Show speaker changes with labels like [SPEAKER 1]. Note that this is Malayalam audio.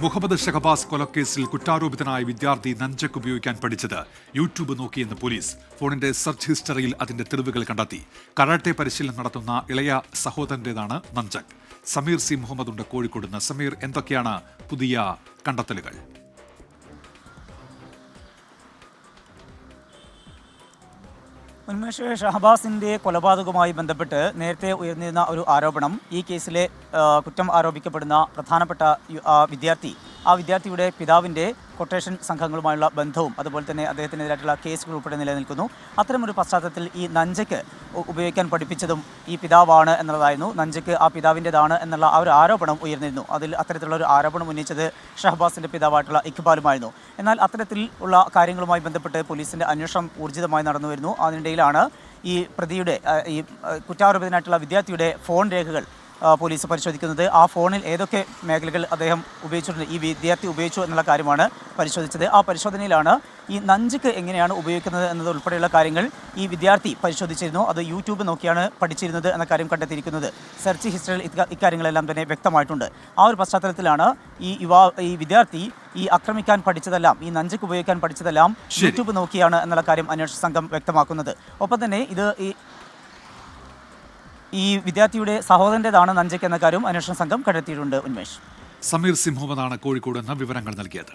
[SPEAKER 1] മുഹമ്മദ് ഷഹബാസ് കൊലക്കേസിൽ കുറ്റാരോപിതനായ വിദ്യാർത്ഥി നഞ്ചക്ക് ഉപയോഗിക്കാൻ പഠിച്ചത് യൂട്യൂബ് നോക്കിയെന്ന് പോലീസ്. ഫോണിന്റെ സെർച്ച് ഹിസ്റ്ററിയിൽ അതിന്റെ തെളിവുകൾ കണ്ടെത്തി. കരാട്ടെ പരിശീലനം നടത്തുന്ന ഇളയ സഹോദരന്റേതാണ് നഞ്ചക്. സമീർ സി മുഹമ്മദ് ഉണ്ട് കോഴിക്കോട് നിന്ന്. സമീർ, എന്തൊക്കെയാണ് പുതിയ കണ്ടെത്തലുകൾ?
[SPEAKER 2] ഉന്മേഷ്, ഷഹബാസിന്റെ കൊലപാതകവുമായി ബന്ധപ്പെട്ട് നേരത്തെ ഉയർന്നിരുന്ന ഒരു ആരോപണം, ഈ കേസിലെ കുറ്റം ആരോപിക്കപ്പെടുന്ന പ്രധാനപ്പെട്ട ആ വിദ്യാർത്ഥിയുടെ പിതാവിൻ്റെ കൊട്ടേഷൻ സംഘങ്ങളുമായുള്ള ബന്ധവും അതുപോലെ തന്നെ അദ്ദേഹത്തിനെതിരായിട്ടുള്ള കേസുകൾ ഉൾപ്പെടെ നിലനിൽക്കുന്നു. അത്തരമൊരു പശ്ചാത്തലത്തിൽ ഈ നഞ്ചക്ക് ഉപയോഗിക്കാൻ പഠിപ്പിച്ചതും ഈ പിതാവാണ് എന്നുള്ളതായിരുന്നു. നഞ്ചക്ക് ആ പിതാവിൻ്റെതാണ് എന്നുള്ള ആ ഒരു ആരോപണം ഉയർന്നിരുന്നു. അത്തരത്തിലുള്ള ഒരു ആരോപണം ഉന്നയിച്ചത് ഷഹബാസിൻ്റെ പിതാവായിട്ടുള്ള ഇഖ്ബാലുമായിരുന്നു. എന്നാൽ അത്തരത്തിൽ ഉള്ള കാര്യങ്ങളുമായി ബന്ധപ്പെട്ട് പോലീസിൻ്റെ അന്വേഷണം ഊർജിതമായി നടന്നു വരുന്നു. അതിനിടയിലാണ് ഈ പ്രതിയുടെ ഈ കുറ്റാരോപിതനായിട്ടുള്ള വിദ്യാർത്ഥിയുടെ ഫോൺ രേഖകൾ പോലീസ് പരിശോധിക്കുന്നത്. ആ ഫോണിൽ ഏതൊക്കെ മേഖലകൾ അദ്ദേഹം ഉപയോഗിച്ചിട്ടുണ്ട്, ഈ വിദ്യാർത്ഥി ഉപയോഗിച്ചു എന്നുള്ള കാര്യമാണ് പരിശോധിച്ചത്. ആ പരിശോധനയിലാണ് ഈ നഞ്ചക്ക് എങ്ങനെയാണ് ഉപയോഗിക്കുന്നത് എന്നത് ഉൾപ്പെടെയുള്ള കാര്യങ്ങൾ ഈ വിദ്യാർത്ഥി പരിശോധിച്ചിരുന്നു. അത് യൂട്യൂബ് നോക്കിയാണ് പഠിച്ചിരുന്നത് എന്ന കാര്യം കണ്ടെത്തിയിരിക്കുന്നത്. സെർച്ച് ഹിസ്റ്ററിയിൽ ഇക്കാര്യങ്ങളെല്ലാം തന്നെ വ്യക്തമായിട്ടുണ്ട്. ആ ഒരു പശ്ചാത്തലത്തിലാണ് ഈ വിദ്യാർത്ഥി ഈ ആക്രമിക്കാൻ പഠിച്ചതെല്ലാം, ഈ നഞ്ചക്ക് ഉപയോഗിക്കാൻ പഠിച്ചതെല്ലാം യൂട്യൂബ് നോക്കിയാണ് എന്നുള്ള കാര്യം അന്വേഷണ സംഘം വ്യക്തമാക്കുന്നത്. ഒപ്പം തന്നെ ഈ വിദ്യാർത്ഥിയുടെ സഹോദരൻ്റെതാണ് നഞ്ചക്ക് എന്ന കാര്യം അന്വേഷണ സംഘം കണ്ടെത്തിയിട്ടുണ്ട്. ഉന്മേഷ്,
[SPEAKER 1] സമീർ സി മുഹമ്മദാണ് കോഴിക്കോട് നിന്ന് വിവരങ്ങൾ നൽകിയത്.